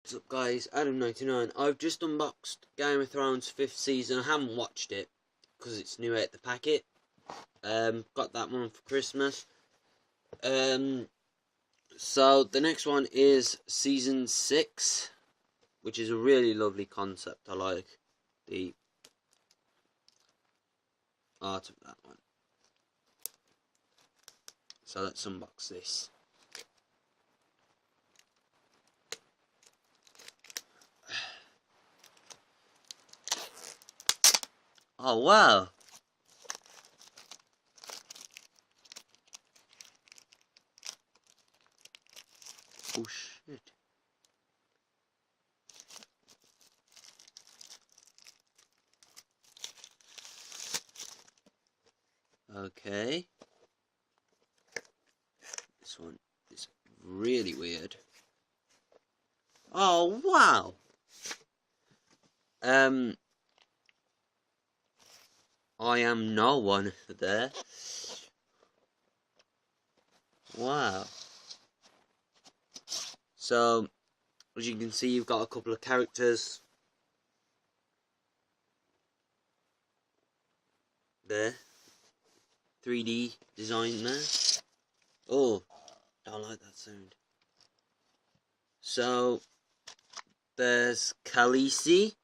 What's up guys, Adam99. I've just unboxed Game of Thrones 5th season. I haven't watched it because it's new out the packet. Got that one for Christmas. So the next one is season 6, which is a really lovely concept. I like the art of that one. So let's unbox this. Oh wow! Oh shit! Okay. This one is really weird. Oh wow! I am no one there. Wow. So, as you can see, you've got a couple of characters there. 3D design there. Oh, don't like that sound. So, there's Khaleesi,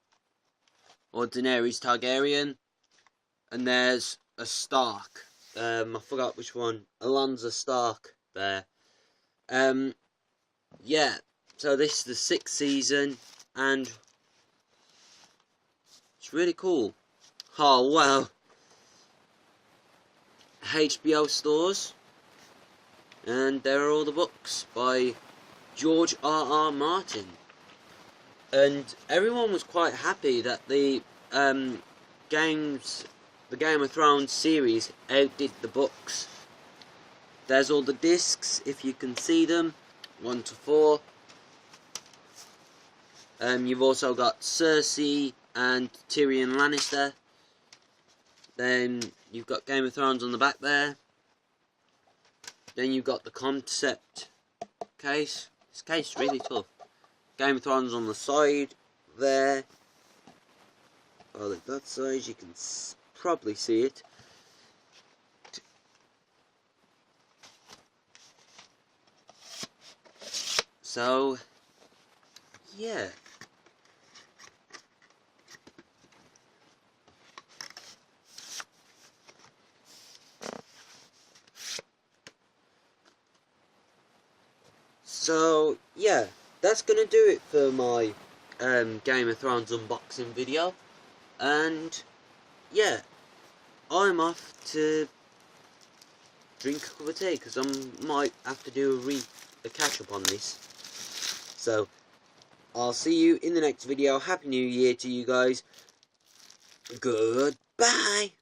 or Daenerys Targaryen, and there's a Stark. I forgot which one. Alonza Stark there. Yeah, so this is the 6th season, and it's really cool. Oh, wow. HBO stores, and there are all the books by George R.R. Martin. And everyone was quite happy that the Game of Thrones series outdid the books. There's all the discs, if you can see them, 1 to 4. You've also got Cersei and Tyrion Lannister. Then you've got Game of Thrones on the back there. Then you've got the concept case. This case is really tough. Game of Thrones on the side there. Oh, look, that side, you can probably see it. So, yeah. So, yeah, that's going to do it for my Game of Thrones unboxing video. And, yeah, I'm off to drink a cup of tea, because I might have to do a catch-up on this. So, I'll see you in the next video. Happy New Year to you guys. Goodbye.